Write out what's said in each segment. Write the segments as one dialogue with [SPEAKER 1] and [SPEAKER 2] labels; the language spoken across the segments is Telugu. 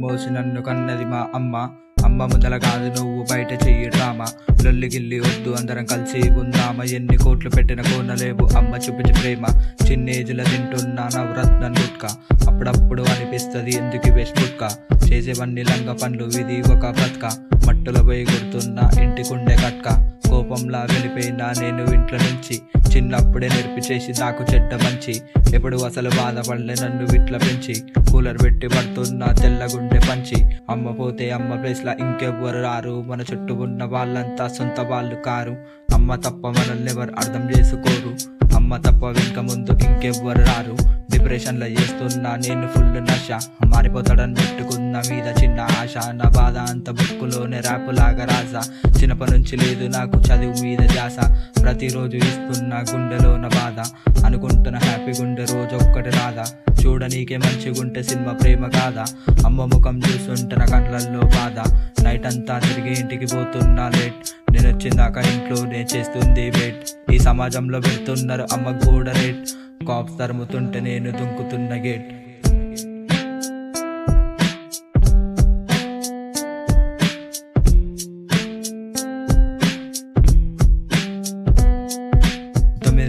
[SPEAKER 1] మోసి నన్ను కన్నది మా అమ్మ. అమ్మ ముందల కాదు నువ్వు బయట చెయ్యి డ్రామా. లొల్లి గిల్లి వద్దు అందరం కలిసి ఉందామా. ఎన్ని కోట్లు పెట్టిన కోనలేవు అమ్మ చూపించే ప్రేమ. చిన్నేజుల తింటున్నా నవరత్నం గుట్క. అప్పుడప్పుడు అనిపిస్తుంది ఎందుకు వేస్ట్ గుట్క. చేసేవన్నీ లంగ పనులు ఇది ఒక బతుక. మట్టులో పోయి కొడుతున్నా ఇంటికుండే కట్క. కోపంలా వెళ్ళిపోయినా నేను ఇంట్లో నుంచి. చిన్నప్పుడే నేర్పి చేసి నాకు చెడ్డ మంచి. ఎప్పుడు అసలు బాధపడలే నన్ను ఇట్లా పెంచి. కూలర్ పెట్టి పడుతున్నా తెల్లగుండె పంచి. అమ్మ పోతే అమ్మ ప్లేస్ లా ఇంకెవ్వరు రారు. మన చుట్టూ ఉన్న వాళ్ళంతా సొంత వాళ్ళు కారు. అమ్మ తప్ప మనల్ని ఎవరు అర్థం చేసుకోరు. అమ్మ తప్ప వెనుక ముందు ఇంకెవ్వరు రారు. డిప్రెషన్ లో చేస్తున్నా నేను ఫుల్ నష. మారిపోతాడని పెట్టుకున్న మీద చిన్న ఆశ. నా బాధ అంత బుక్కులోనే ర్యాప్ లాగా రాసా. చిన్నప్పటి నుంచి లేదు నాకు చదువు మీద ధ్యాస. ప్రతిరోజు ఇస్తున్నా గుండెలోన బాధ. అనుకుంటున్న హ్యాపీ గుండె రోజు ఒక్కటి రాదా. చూడనీకే మంచిగుంటే సినిమా ప్రేమ కాదా. అమ్మ ముఖం చూస్తుంటే నా కళ్ళల్లో బాధ. నైట్ అంతా తిరిగి ఇంటికి పోతున్నా లేట్. నేను వచ్చిందాక ఇంట్లోనే చేస్తుంది వెయిట్. ఈ సమాజంలో వెళ్తున్నారు అమ్మ కూడా రేట్. కాప్స్ తరుముతుంటే నేను దుంకుతున్న గేట్.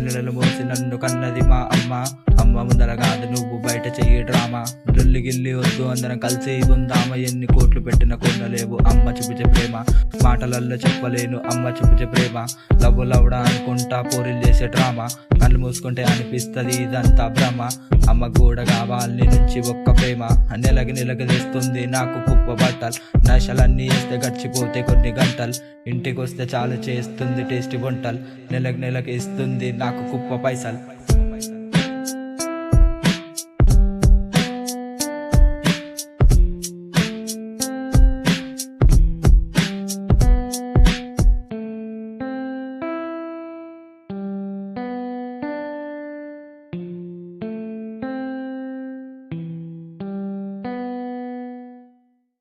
[SPEAKER 1] నెలలు మోసి నన్ను కన్నది మా అమ్మ. అమ్మ ముందర కాదు నువ్వు బయట చెయ్యి డ్రామా. లొల్లి గిల్లి వద్దు అందరం కలిసి ఉందామా. ఎన్ని కోట్లు పెట్టిన కొనలేవు అమ్మ చూపించే ప్రేమ. మాటలల్లో చెప్పలేను అమ్మ చూపించే ప్రేమ. లవ్వు లవ్డా అనుకుంటా పోరిల్ చేసే డ్రామా. కళ్ళు మూసుకుంటే అనిపిస్తుంది ఇదంతా భ్రమ. అమ్మ కూడా కావాలి నుంచి ఒక్క ప్రేమ. నెలకి తెస్తుంది నాకు కుప్ప బట్టలు. నశలన్నీ వేస్తే గడిచిపోతే కొన్ని గంటలు. ఇంటికి వస్తే చాలు చేస్తుంది టేస్టీ వంటలు. నెలకి ఇస్తుంది నాకు కుప్ప పైసలు.